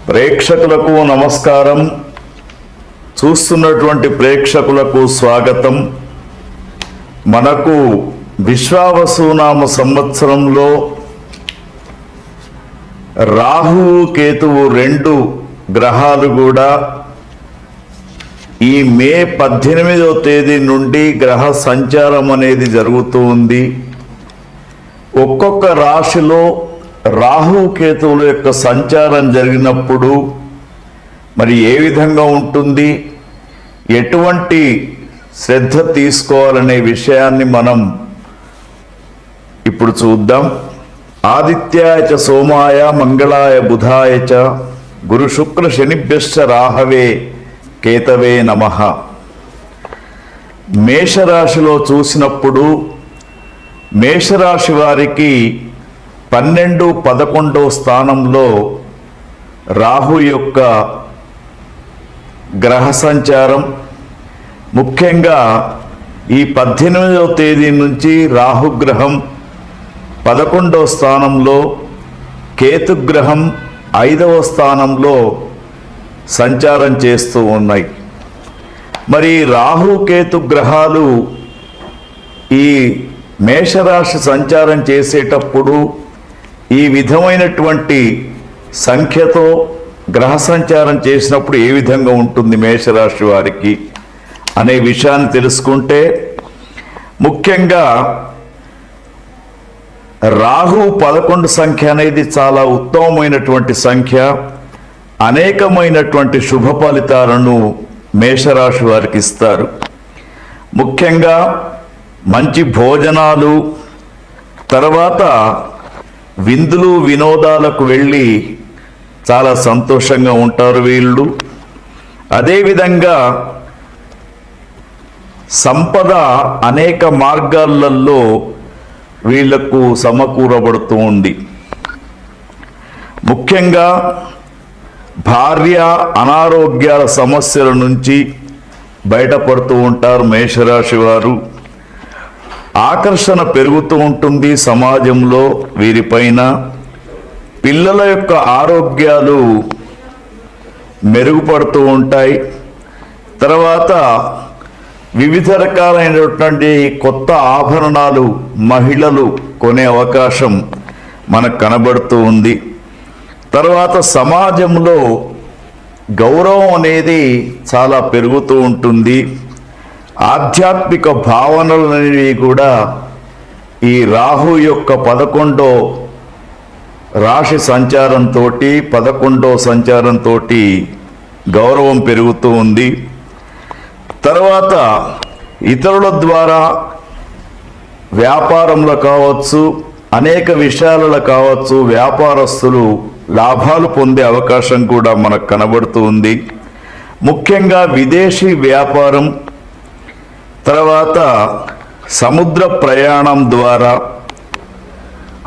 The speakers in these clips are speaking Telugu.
ప్రేక్షకులకు నమస్కారం. చూస్తున్నటువంటి ప్రేక్షకులకు స్వాగతం. మనకు విశ్వావసునామ సంవత్సరంలో రాహువు కేతువు రెండు గ్రహాలు కూడా ఈ మే 18వ తేదీ నుండి గ్రహ సంచారం అనేది జరుగుతూ ఉంది. ఒక్కొక్క రాశిలో రాహు కేతువుల యొక్క సంచారం జరిగినప్పుడు మరి ఏ విధంగా ఉంటుంది, ఎటువంటి శ్రద్ధ తీసుకోవాలనే విషయాన్ని మనం ఇప్పుడు చూద్దాం. ఆదిత్యాయ చ సోమాయ మంగళాయ బుధాయ చ గురు శుక్ర శనిభ్యశ్చ రాహవే కేతవే నమః. మేషరాశిలో చూసినప్పుడు మేషరాశి వారికి 12, 11వ స్థానంలో రాహు యొక్క గ్రహ సంచారం. ముఖ్యంగా ఈ 18వ తేదీ నుంచి రాహుగ్రహం 11వ స్థానంలో, కేతుగ్రహం 5వ స్థానంలో సంచారం చేస్తూ ఉన్నాయి. మరి రాహు కేతు గ్రహాలు ఈ మేషరాశి సంచారం చేసేటప్పుడు ఈ విధమైనటువంటి సంఖ్యతో గ్రహ సంచారం చేసినప్పుడు ఏ విధంగా ఉంటుంది మేషరాశి వారికి అనే విషయాన్ని తెలుసుకుంటే, ముఖ్యంగా రాహు 11 సంఖ్య అనేది చాలా ఉత్తమమైనటువంటి సంఖ్య. అనేకమైనటువంటి శుభ ఫలితాలను మేషరాశి వారికి ఇస్తారు. ముఖ్యంగా మంచి భోజనాలు, తర్వాత విందులు వినోదాలకు వెళ్ళి చాలా సంతోషంగా ఉంటారు వీళ్ళు. అదేవిధంగా సంపద అనేక మార్గాలలో వీళ్లకు సమకూరబడుతూ ఉంది. ముఖ్యంగా భార్య అనారోగ్యాల సమస్యల నుంచి బయటపడుతూ ఉంటారు మేషరాశి వారు. ఆకర్షణ పెరుగుతూ ఉంటుంది సమాజంలో వీరిపైన. పిల్లల యొక్క ఆరోగ్యాలు మెరుగుపడుతూ ఉంటాయి. తర్వాత వివిధ రకాలైనటువంటి కొత్త ఆభరణాలు మహిళలు కొనే అవకాశం మనకు కనబడుతూ ఉంది. తర్వాత సమాజంలో గౌరవం అనేది చాలా పెరుగుతూ ఉంటుంది. ఆధ్యాత్మిక భావనలు అనేవి కూడా ఈ రాహు యొక్క 11వ రాశి సంచారంతో 11వ సంచారంతో గౌరవం పెరుగుతూ ఉంది. తర్వాత ఇతరుల ద్వారా వ్యాపారంలో కావచ్చు, అనేక విషయాలలో కావచ్చు, వ్యాపారస్తులు లాభాలు పొందే అవకాశం కూడా మనకు కనబడుతూ ఉంది. ముఖ్యంగా విదేశీ వ్యాపారం, తర్వాత సముద్ర ప్రయాణం ద్వారా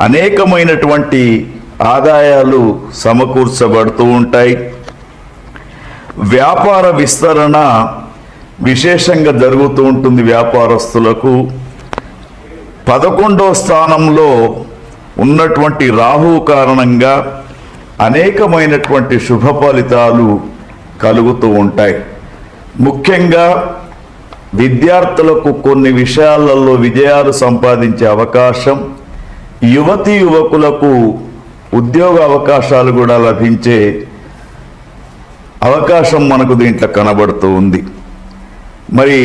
అనేకమైనటువంటి ఆదాయాలు సమకూర్చబడుతూ ఉంటాయి. వ్యాపార విస్తరణ విశేషంగా జరుగుతూ ఉంటుంది వ్యాపారస్తులకు. 11వ స్థానంలో ఉన్నటువంటి రాహు కారణంగా అనేకమైనటువంటి శుభ ఫలితాలు కలుగుతూ ఉంటాయి. ముఖ్యంగా విద్యార్థులకు కొన్ని విషయాలలో విజయాలు సంపాదించే అవకాశం, యువతీ యువకులకు ఉద్యోగ అవకాశాలు కూడా లభించే అవకాశం మనకు దీంట్లో కనబడుతూ ఉంది. మరి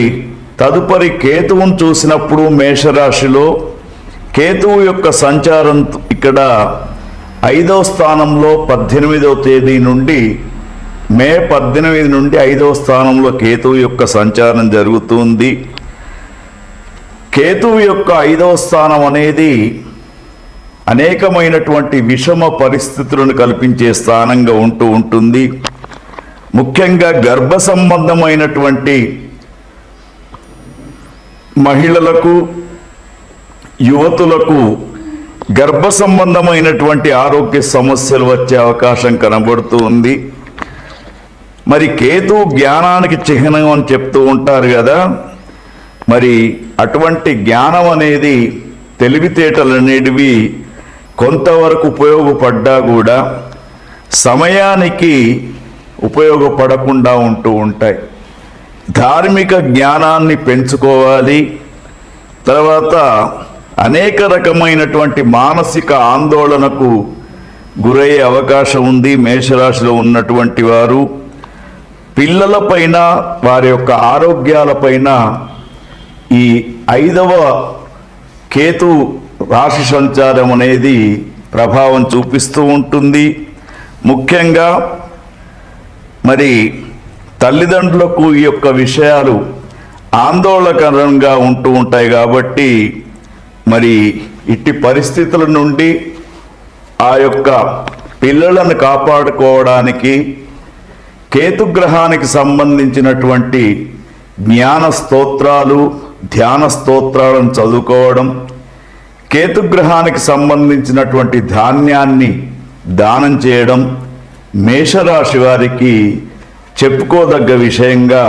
తదుపరి కేతువును చూసినప్పుడు మేషరాశిలో కేతువు యొక్క సంచారం ఇక్కడ 5వ స్థానంలో 18వ తేదీ నుండి మే 18 నుండి 5వ స్థానంలో కేతువు యొక్క సంచారం జరుగుతుంది. కేతువు యొక్క 5వ స్థానం అనేది అనేకమైనటువంటి విషమ పరిస్థితులను కల్పించే స్థానంగా ఉంటూ ఉంటుంది. ముఖ్యంగా గర్భ సంబంధమైనటువంటి మహిళలకు, యువతులకు గర్భ సంబంధమైనటువంటి ఆరోగ్య సమస్యలు వచ్చే అవకాశం కనబడుతూ ఉంది. మరి కేతు జ్ఞానానికి చిహ్నం అని చెప్తూ ఉంటారు కదా. మరి అటువంటి జ్ఞానం అనేది, తెలివితేటలు అనేటివి కొంతవరకు ఉపయోగపడ్డా కూడా సమయానికి ఉపయోగపడకుండా ఉంటూ ఉంటాయి. ధార్మిక జ్ఞానాన్ని పెంచుకోవాలి. తర్వాత అనేక రకమైనటువంటి మానసిక ఆందోళనకు గురయ్యే అవకాశం ఉంది. మేషరాశిలో ఉన్నటువంటి వారు పిల్లలపైన, వారి యొక్క ఆరోగ్యాలపైన ఈ 5వ కేతు రాశి సంచారం అనేది ప్రభావం చూపిస్తూ ఉంటుంది. ముఖ్యంగా మరి తల్లిదండ్రులకు ఈ యొక్క విషయాలు ఆందోళనకరంగా ఉంటూ ఉంటాయి. కాబట్టి మరి ఇట్టి పరిస్థితుల నుండి ఆ యొక్క పిల్లలను కాపాడుకోవడానికి కేతుగ్రహానికి సంబంధించినటువంటి జ్ఞాన స్తోత్రాలు, ధ్యాన స్తోత్రాలను చదువుకోవడం, కేతుగ్రహానికి సంబంధించినటువంటి ధాన్యాన్ని దానం చేయడం మేషరాశి వారికి చెప్పుకోదగ్గ విషయంగా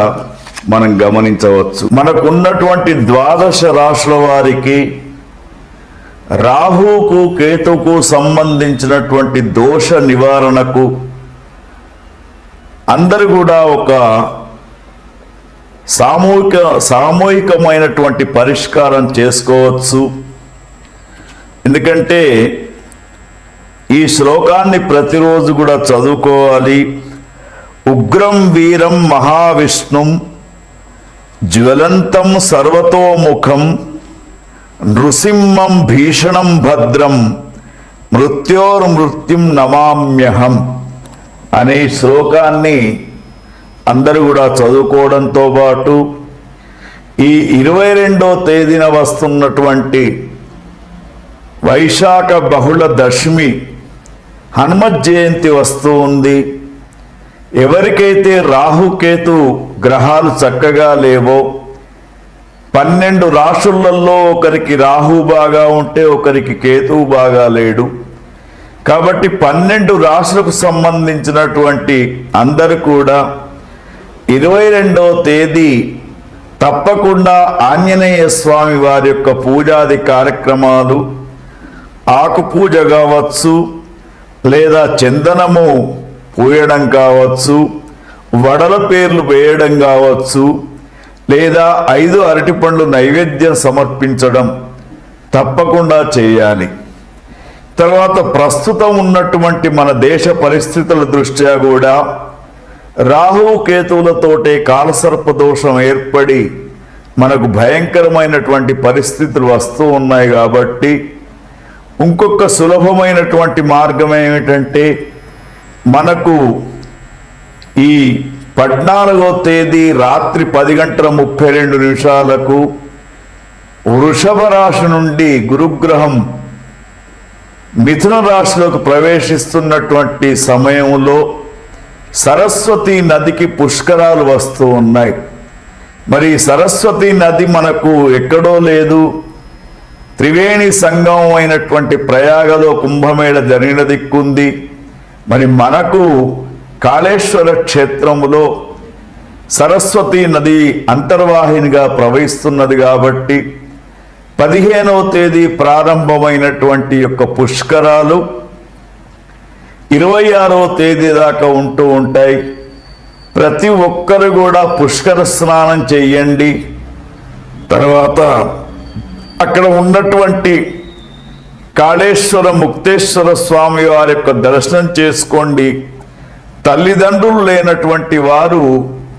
మనం గమనించవచ్చు. మనకున్నటువంటి 12 రాశుల వారికి రాహుకు, కేతుకు సంబంధించినటువంటి దోష నివారణకు అందరూ కూడా ఒక సామూహికమైనటువంటి పరిష్కారం చేసుకోవచ్చు. ఎందుకంటే ఈ శ్లోకాన్ని ప్రతిరోజు కూడా చదువుకోవాలి. ఉగ్రం వీరం మహావిష్ణుం జ్వలంతం సర్వతోముఖం నృసింహం భీషణం భద్రం మృత్యోర్మృత్యుం నమామ్యహం అనే శ్లోకాన్ని అందరూ కూడా చదువుకోవడంతో పాటు ఈ 22వ తేదీన వస్తున్నటువంటి వైశాఖ బహుళ దశమి హనుమత్ జయంతి వస్తూ ఉంది. ఎవరికైతే రాహుకేతు గ్రహాలు చక్కగా లేవో, 12 రాశులలో ఒకరికి రాహు బాగా ఉంటే ఒకరికి కేతువు బాగా లేడు. కాబట్టి 12 రాశులకు సంబంధించినటువంటి అందరూ కూడా 22వ తేదీ తప్పకుండా ఆంజనేయ స్వామి వారి యొక్క పూజాది కార్యక్రమాలు, ఆకు పూజ కావచ్చు, లేదా చందనము పూయడం కావచ్చు, వడల పేర్లు వేయడం కావచ్చు, లేదా 5 అరటిపండ్లు నైవేద్యం సమర్పించడం తప్పకుండా చేయాలి. తర్వాత ప్రస్తుతం ఉన్నటువంటి మన దేశ పరిస్థితుల దృష్ట్యా కూడా రాహు కేతువులతోటే కాలసర్ప దోషం ఏర్పడి మనకు భయంకరమైనటువంటి పరిస్థితులు వస్తూ ఉన్నాయి. కాబట్టి ఇంకొక సులభమైనటువంటి మార్గం ఏమిటంటే, మనకు ఈ 14వ తేదీ రాత్రి 10:32 వృషభ రాశి నుండి గురుగ్రహం మిథున రాశిలోకి ప్రవేశిస్తున్నటువంటి సమయంలో సరస్వతి నదికి పుష్కరాలు వస్తూ ఉన్నాయి. మరి సరస్వతి నది మనకు ఎక్కడో లేదు, త్రివేణి సంగమం అయినటువంటి ప్రయాగలో కుంభమేళ జరిగిన దిక్కుంది. మరి మనకు కాళేశ్వర క్షేత్రములో సరస్వతి నది అంతర్వాహినిగా ప్రవహిస్తున్నది. కాబట్టి 15వ తేదీ ప్రారంభమైనటువంటి యొక్క పుష్కరాలు 26వ తేదీ దాకా ఉంటూ ఉంటాయి. ప్రతి ఒక్కరు కూడా పుష్కర స్నానం చెయ్యండి. తర్వాత అక్కడ ఉన్నటువంటి కాళేశ్వర ముక్తేశ్వర స్వామి వారి యొక్క దర్శనం చేసుకోండి. తల్లిదండ్రులు లేనటువంటి వారు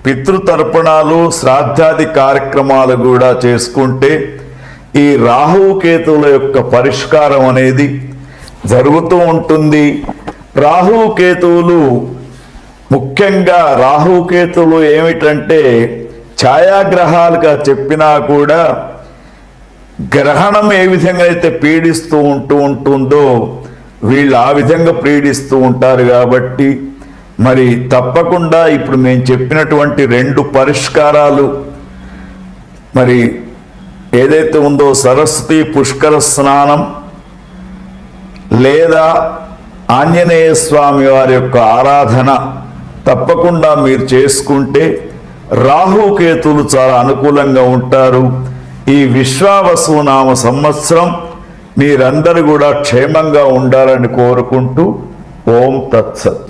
పితృతర్పణాలు, శ్రాద్ధాది కార్యక్రమాలు కూడా చేసుకుంటే ఈ రాహుకేతువుల యొక్క పరిష్కారం అనేది జరుగుతూ ఉంటుంది. రాహుకేతువులు ముఖ్యంగా రాహుకేతువులు ఏమిటంటే ఛాయాగ్రహాలుగా చెప్పినా కూడా గ్రహణం ఏ విధంగా అయితే పీడిస్తూ ఉంటుందో వీళ్ళు ఆ విధంగా పీడిస్తూ ఉంటారు. కాబట్టి మరి తప్పకుండా ఇప్పుడు నేను చెప్పినటువంటి 2 పరిష్కారాలు మరి ఏదైతే ఉందో సరస్వతి పుష్కర స్నానం లేదా ఆంజనేయ స్వామి వారి యొక్క ఆరాధన తప్పకుండా మీరు చేసుకుంటే రాహుకేతులు చాలా అనుకూలంగా ఉంటారు. ఈ విశ్వావసు నామ సంవత్సరం మీరందరూ కూడా క్షేమంగా ఉండాలని కోరుకుంటూ ఓం తత్సత్.